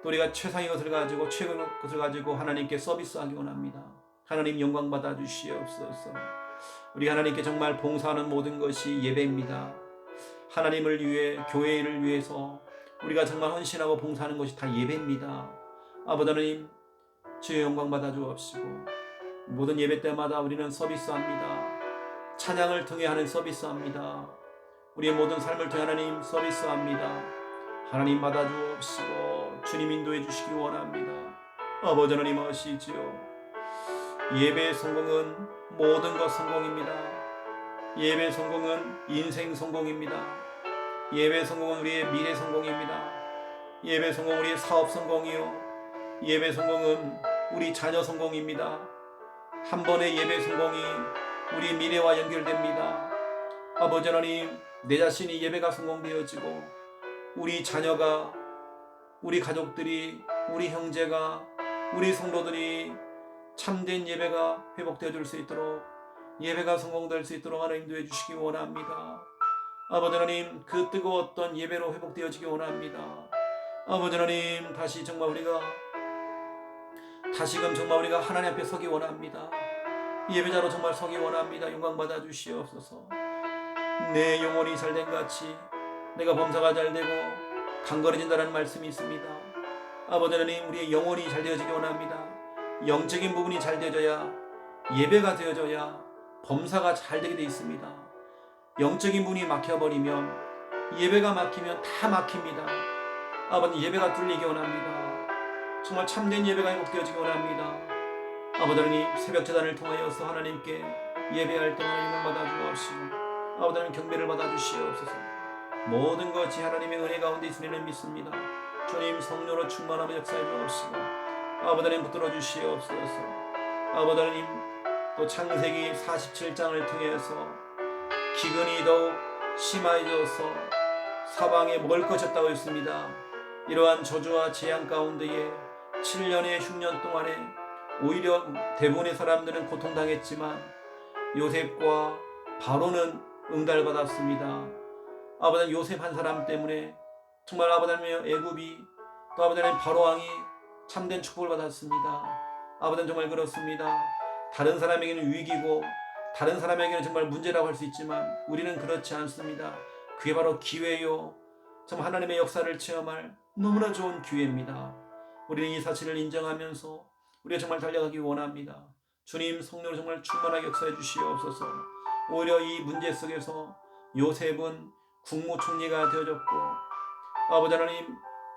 Speaker 1: 또 우리가 최상의 것을 가지고 최고의 것을 가지고 하나님께 서비스하기 원합니다. 하나님 영광 받아 주시옵소서. 우리 하나님께 정말 봉사하는 모든 것이 예배입니다. 하나님을 위해, 교회를 위해서 우리가 정말 헌신하고 봉사하는 것이 다 예배입니다. 아버지 하나님, 주의 영광 받아 주옵시고, 모든 예배 때마다 우리는 서비스합니다. 찬양을 통해 하는 서비스합니다. 우리의 모든 삶을 통해 하나님 서비스합니다. 하나님 받아 주옵시고 주님 인도해 주시기 원합니다. 아버지 하나님 아시지요? 예배의 성공은 모든 것 성공입니다. 예배의 성공은 인생 성공입니다. 예배의 성공은 우리의 미래 성공입니다. 예배의 성공은 우리의 사업 성공이요, 예배의 성공은 우리 자녀 성공입니다. 한 번의 예배 성공이 우리 미래와 연결됩니다. 아버지 하나님, 내 자신이 예배가 성공되어지고 우리 자녀가, 우리 가족들이, 우리 형제가, 우리 성도들이 참된 예배가 회복되어 줄 수 있도록, 예배가 성공될 수 있도록 하나님 인도해 주시기 원합니다. 아버지 하나님, 그 뜨거웠던 예배로 회복되어지기 원합니다. 아버지 하나님, 다시금 정말 우리가 하나님 앞에 서기 원합니다. 예배자로 정말 서기 원합니다. 영광 받아 주시옵소서. 내 영혼이 잘된 같이 내가 범사가 잘되고 강건해진다는 말씀이 있습니다. 아버지 하나님, 우리의 영혼이 잘 되어지기 원합니다. 영적인 부분이 잘 되어져야, 예배가 되어져야 범사가 잘 되게 되어 있습니다. 영적인 부분이 막혀버리면, 예배가 막히면 다 막힙니다. 아버지, 예배가 뚫리기 원합니다. 정말 참된 예배가 회복되어지기 원합니다. 아버지 하나님, 새벽 제단을 통하여서 하나님께 예배할 때 하나님을 받아 주옵시고, 아버지 하나님 경배를 받아 주시옵소서. 모든 것이 하나님의 은혜 가운데 있으리는 믿습니다. 주님 성령으로 충만하며 역사해 주옵시고, 아버지 하나님 붙들어 주시옵소서. 아버지 하나님, 또 창세기 47장을 통해서 기근이 더욱 심해져서 사방에 먹을 것이 없다고 했습니다. 이러한 저주와 재앙 가운데에 7년의 흉년 동안에 오히려 대부분의 사람들은 고통당했지만 요셉과 바로는 응달받았습니다. 아버지 요셉 한 사람 때문에 정말 아버지 하나님 애굽이, 또 아버지 하나님 바로 왕이 참된 축복을 받았습니다. 아버지 정말 그렇습니다. 다른 사람에게는 위기고 다른 사람에게는 정말 문제라고 할 수 있지만 우리는 그렇지 않습니다. 그게 바로 기회요, 정말 하나님의 역사를 체험할 너무나 좋은 기회입니다. 우리는 이 사실을 인정하면서 우리가 정말 달려가기 원합니다. 주님 성령으로 정말 충만하게 역사해 주시옵소서. 오히려 이 문제 속에서 요셉은 국무총리가 되어졌고, 아버지 하나님,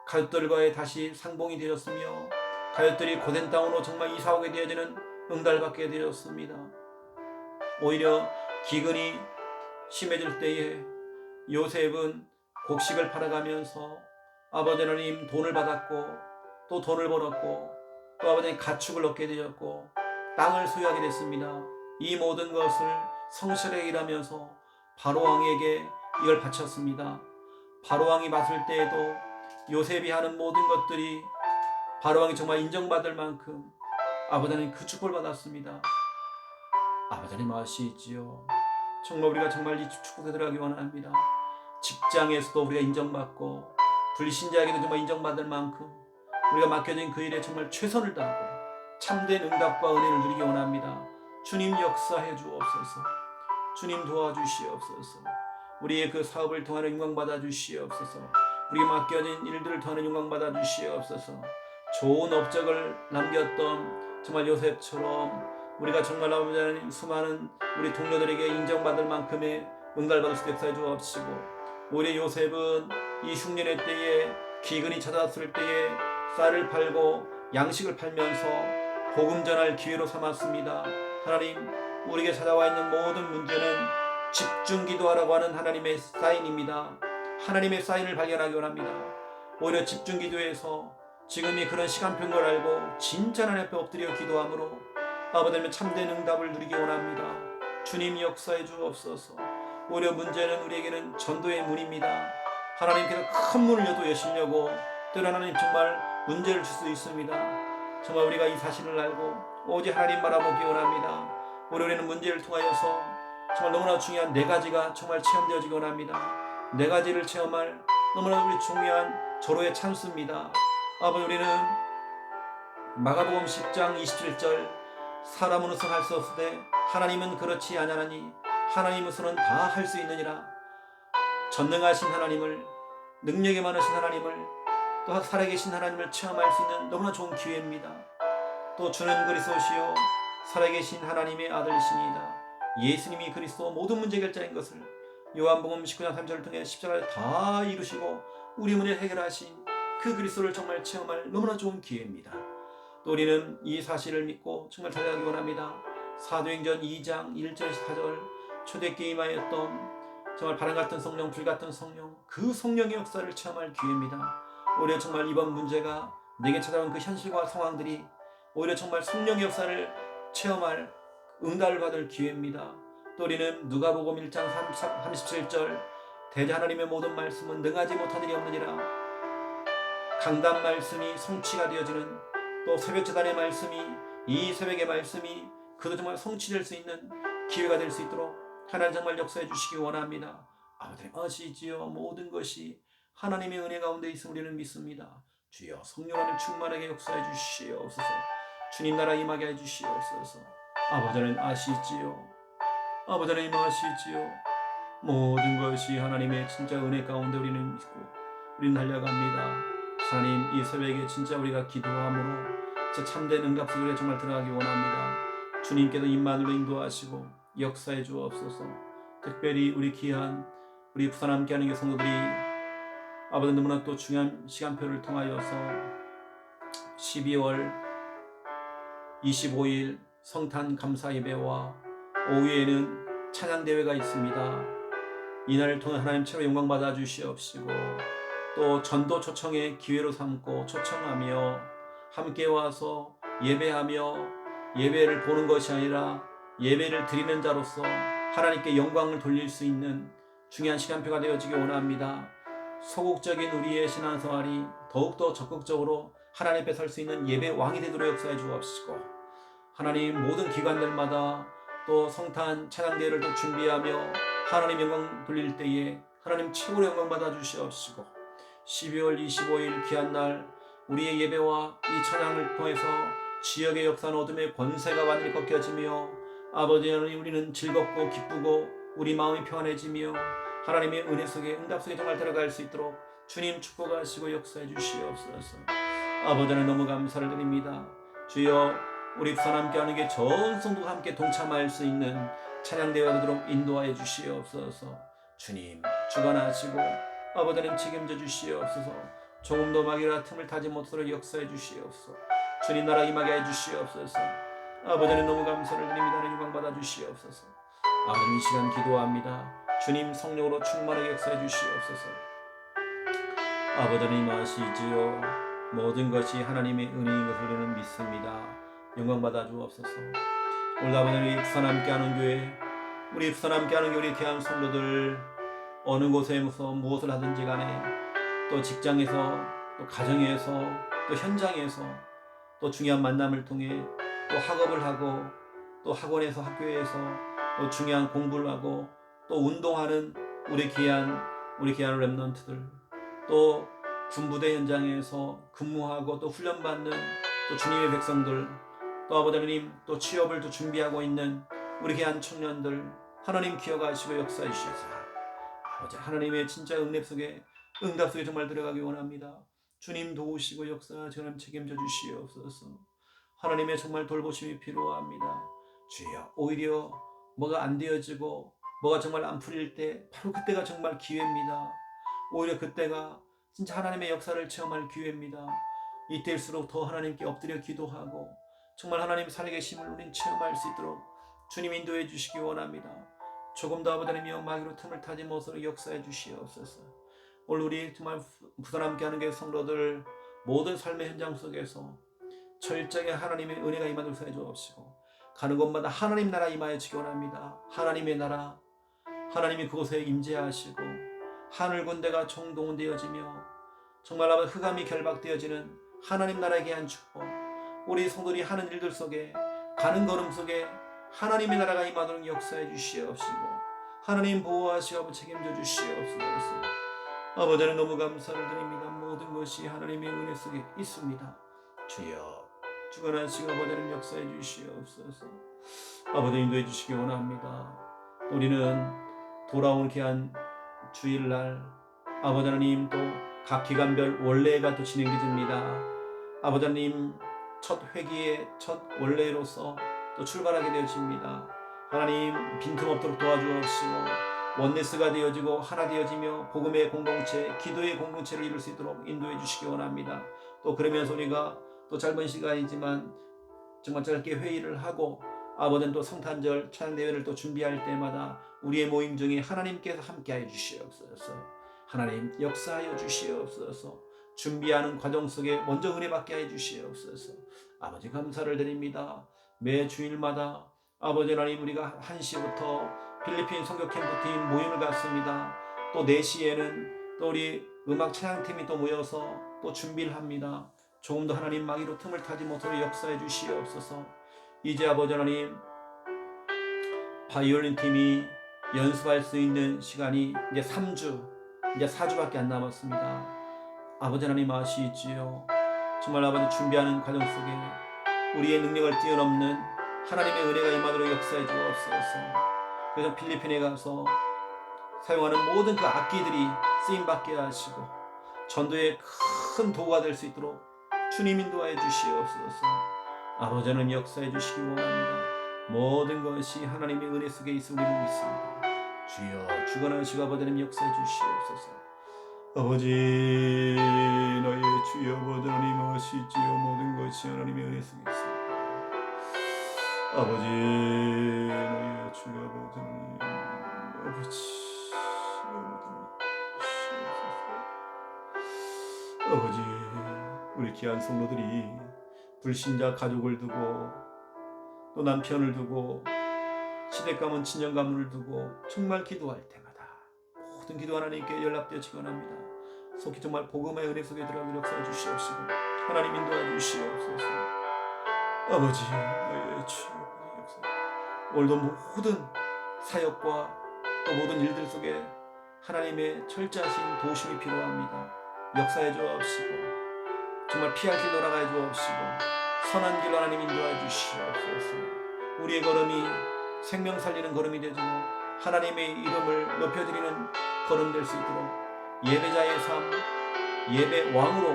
Speaker 1: 가족들과의 다시 상봉이 되었으며 가족들이 고된 땅으로 정말 이사오게 되어지는 응달받게 되었습니다. 오히려 기근이 심해질 때에 요셉은 곡식을 팔아가면서 아버지 하나님 돈을 받았고, 또 돈을 벌었고, 또 아버지 하나님 가축을 얻게 되었고 땅을 소유하게 됐습니다. 이 모든 것을 성실하게 일하면서 바로왕에게 이걸 바쳤습니다. 바로왕이 봤을 때에도 요셉이 하는 모든 것들이 바로왕이 정말 인정받을 만큼 아버지 하나님 그 축복을 받았습니다. 아버지 하나님 아시지요? 정말 우리가 정말 이 축복에 들어가기 원합니다. 직장에서도 우리가 인정받고 불신자에게도 정말 인정받을 만큼 우리가 맡겨진 그 일에 정말 최선을 다하고 참된 응답과 은혜를 누리기 원합니다. 주님 역사해 주옵소서. 주님 도와주시옵소서. 우리의 그 사업을 통하는 영광 받아 주시옵소서. 우리가 맡겨진 일들을 통하는 영광 받아 주시옵소서. 좋은 업적을 남겼던 정말 요셉처럼 우리가 정말 아버지 하나님 수많은 우리 동료들에게 인정받을 만큼의 응답받을 수 있게 역사해 주옵시고, 우리 요셉은 이 흉년의 때에 기근이 찾아왔을 때에 쌀을 팔고 양식을 팔면서 복음 전할 기회로 삼았습니다. 하나님, 우리에게 찾아와 있는 모든 문제는 집중 기도하라고 하는 하나님의 사인입니다. 하나님의 사인을 발견하기 원합니다. 오히려 집중 기도에서 지금이 그런 시간표인 걸 알고 진짜 하나님 앞에 엎드려 기도함으로 아버지 하나님 참된 응답을 누리기 원합니다. 주님 역사해 주옵소서. 오히려 문제는 우리에게는 전도의 문입니다. 하나님께서 큰 문을 여시려고 때로는 하나님 정말 문제를 줄 수 있습니다. 정말 우리가 이 사실을 알고 오직 하나님 바라보기 원합니다. 우리는 문제를 통하여서 정말 너무나 중요한 4가지가 정말 체험되어지기 원합니다. 4가지를 체험할 너무나 우리 중요한 절호의 찬스입니다. 아버지, 우리는 마가복음 10장 27절 사람으로서는 할 수 없으되 하나님은 그렇지 아니하나니 하나님으로서는 다 할 수 있느니라. 전능하신 하나님을, 능력이 많으신 하나님을, 또 살아계신 하나님을 체험할 수 있는 너무나 좋은 기회입니다. 또 주는 그리스도시요 살아계신 하나님의 아들이시니이다. 예수님이 그리스도 모든 문제 결자인 것을 요한복음 19장 3절을 통해 십자가를 다 이루시고 우리 문제 해결하신 그 그리스도를 정말 체험할 너무나 좋은 기회입니다. 또 우리는 이 사실을 믿고 정말 달려가기 원합니다. 사도행전 2장 1절에서 4절 초대교회에 임하였던 정말 바람 같은 성령, 불 같은 성령, 그 성령의 역사를 체험할 기회입니다. 오히려 정말 이번 문제가 내게 찾아온 그 현실과 상황들이 오히려 정말 성령의 역사를 체험할 응답을 받을 기회입니다. 또 우리는 누가복음 1장 37절 대저 하나님의 모든 말씀은 능하지 못한 일이 없느니라. 강단 말씀이 성취가 되어지는, 또 새벽제단의 말씀이, 이 새벽의 말씀이 그도 정말 성취될 수 있는 기회가 될 수 있도록 하나님 정말 역사해 주시기 원합니다. 아버지 아시지요. 모든 것이 하나님의 은혜 가운데 있음을 우리는 믿습니다. 주여 성령 하나님 충만하게 역사해 주시옵소서. 주님 나라 임하게 해 주시옵소서. 아버지는 아시지요. 아버지는 임하시지요. 모든 것이 하나님의 진짜 은혜 가운데 우리는 믿고 우리는 달려갑니다. 하나님 이 새벽에 진짜 우리가 기도함으로 진짜 참된 응답 속에 정말 들어가기 원합니다. 주님께서 임만으로 인도하시고 역사해 주옵소서. 특별히 우리 귀한 우리 부산 함께하는 교 성도들이 아버지 너무나 또 중요한 시간표를 통하여서 12월 25일 성탄 감사 예배와 오후에는 찬양 대회가 있습니다. 이날을 통해 하나님 최고 영광 받아 주시옵시고 또 전도 초청의 기회로 삼고 초청하며 함께 와서 예배하며 예배를 보는 것이 아니라 예배를 드리는 자로서 하나님께 영광을 돌릴 수 있는 중요한 시간표가 되어지기 원합니다. 소극적인 우리의 신앙생활이 더욱더 적극적으로 하나님 앞에 설 수 있는 예배 왕이 되도록 역사해 주옵시고 하나님 모든 기관들마다 또 성탄 찬양대회를 또 준비하며 하나님 영광 돌릴 때에 하나님 최고로 영광 받아 주시옵시고 12월 25일 귀한 날 우리의 예배와 이 찬양을 통해서 지역의 역사는 어둠의 권세가 완전히 꺾여지며 아버지 하나님 우리는 즐겁고 기쁘고 우리 마음이 평안해지며 하나님의 은혜 속에 응답 속에 정말 들어갈 수 있도록 주님 축복하시고 역사해 주시옵소서. 아버지는 너무 감사를 드립니다. 주여 우리 부산 함께하는 게 전 성도가 함께 동참할 수 있는 찬양대회가 되도록 인도하여 주시옵소서. 주님 주관하시고 아버지님 책임져 주시옵소서. 조금 더 막이라 틈을 타지 못하도록 역사해 주시옵소서. 주님 나라 임하게 해 주시옵소서. 아버지는 너무 감사를 드립니다. 영광 받아 주시옵소서. 아버님 이 시간 기도합니다. 주님 성령으로 충만하게 역사해 주시옵소서. 아버지는 임하시지요. 모든 것이 하나님의 은혜인 것을 우리는 믿습니다. 영광 받아 주옵소서. 오늘 아버지는 우리 부산 함께하는 교회, 우리 부산 함께하는 교회 귀한 성도들 어느 곳에서 무엇을 하든지 간에 또 직장에서 또 가정에서 또 현장에서 또 중요한 만남을 통해 또 학업을 하고 또 학원에서 학교에서 또 중요한 공부를 하고 또 운동하는 우리 귀한 렘넌트들 또 군부대 현장에서 근무하고 또 훈련받는 또 주님의 백성들 또 아버지 하나님 또 취업을 또 준비하고 있는 우리 귀한 청년들 하나님 기억하시고 역사해 주셔서 아버지 하나님의 진짜 응답 속에 정말 들어가기 원합니다. 주님 도우시고 역사하시고 책임져 주시옵소서. 하나님의 정말 돌보심이 필요합니다. 주여 오히려 뭐가 안 되어지고 뭐가 정말 안 풀릴 때 바로 그때가 정말 기회입니다. 오히려 그때가 진짜 하나님의 역사를 체험할 기회입니다. 이때일수록 더 하나님께 엎드려 기도하고 정말 하나님 살아계심을 우린 체험할 수 있도록 주님 인도해 주시기 원합니다. 조금 더 아버지 하나님의 마귀로 틈을 타지 못하도록 역사해 주시옵소서. 오늘 우리 정말 부산 함께하는 게 성도들 모든 삶의 현장 속에서 철저하게 하나님의 은혜가 임하도록 해 주옵시고 가는 곳마다 하나님 나라 임하여 주기 원합니다. 하나님의 나라 하나님이 그곳에 임재하시고 하늘 군대가 총동원되어지며 정말 아버지 흑암이 결박되어지는 하나님 나라에 대한 축복 우리 성도들이 하는 일들 속에 가는 걸음 속에 하나님의 나라가 임하도록 역사해 주시옵시고 하나님 보호하시고 책임져 주시옵소서. 아버지는 너무 감사를 드립니다. 모든 것이 하나님의 은혜 속에 있습니다. 주여 주관하시고 아버지는 역사해 주시옵소서. 아버지 인도해 주시기 원합니다. 우리는 돌아온 귀한 주일날 아버지 하나님 또 각 기간별 원례가 또 진행되집니다. 아버지 하나님 첫 회기의 첫 원례로서 또 출발하게 되어집니다. 하나님 빈틈없도록 도와주옵시고 원네스가 되어지고 하나 되어지며 복음의 공동체, 기도의 공동체를 이룰 수 있도록 인도해 주시기 원합니다. 또 그러면서 우리가 또 짧은 시간이지만 정말 짧게 회의를 하고 아버지는 또 성탄절 찬양대회를 또 준비할 때마다 우리의 모임 중에 하나님께서 함께하여 주시옵소서. 하나님 역사하여 주시옵소서. 준비하는 과정 속에 먼저 은혜 받게 해 주시옵소서. 아버지 감사를 드립니다. 매 주일마다 아버지 하나님 우리가 1시부터 필리핀 선교 캠프팀 모임을 갖습니다. 또 4시에는 또 우리 음악 찬양팀이 또 모여서 또 준비를 합니다. 조금 더 하나님 마귀로 틈을 타지 못하도록 역사해 주시옵소서. 이제 아버지 하나님 바이올린 팀이 연습할 수 있는 시간이 이제 3주, 이제 4주밖에 안 남았습니다. 아버지 하나님 아시지요? 정말 아버지 준비하는 과정 속에 우리의 능력을 뛰어넘는 하나님의 은혜가 임하도록 역사해 주옵소서. 그래서 필리핀에 가서 사용하는 모든 그 악기들이 쓰임받게 하시고 전도에 큰 도구가 될 수 있도록 주님 인도하여 주시옵소서. 아버지 하나님 역사해 주시기 원합니다. 모든 것이 하나님의 은혜 속에 있음을 믿습니다. 주여 주관하시고 아버지 하나님 역사해 주시옵소서. 아버지 너의 주여 아버지 하나님 아시지요? 모든 것이 하나님의 은혜 속에 있습니다. 아버지 너의 주여 아버지 하나님 아버지 우리 귀한 성도들이 불신자 가족을 두고 또 남편을 두고 시댁 가문 친정 가문을 두고 정말 기도할 때마다 모든 기도 하나님께 연락되어지기 원합니다. 속히 정말 복음의 은혜 속에 들어가게 역사해 주시옵시고 하나님 인도해 주시옵소서. 아버지 너의 주여 역사 오늘도 모든 사역과 또 모든 일들 속에 하나님의 철저하신 도우심이 필요합니다. 역사해 주옵시고 정말 피할 길 돌아가해 주옵시고 선한 길 하나님 인도해 주시옵소서. 우리의 걸음이 생명 살리는 걸음이 되지고 하나님의 이름을 높여드리는 걸음 될 수 있도록 예배자의 삶, 예배 왕으로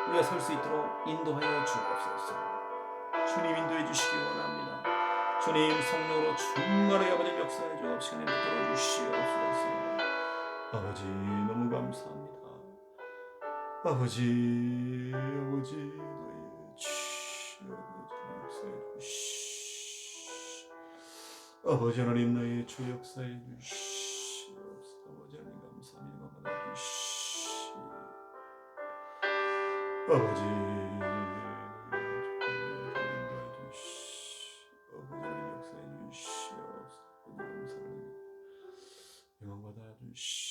Speaker 1: 우리가 설 수 있도록 인도하여 주옵소서. 주님 인도해 주시기 원합니다. 주님 성령으로 충만하게 아버지 역사해 주옵시고 하나님 붙들어 주시옵소서. 아버지 너무 감사합니다. 아버지 너의 주 역사해 주시. 아버지 하나님 나의 주 역사해 주시옵소서. 아버지 하나님 감사합니다. 받아 주시. 아버지 인도해 주시. 아버지 하나님 역사해 주시옵소서. 감사합니다. 영광 받아 주시.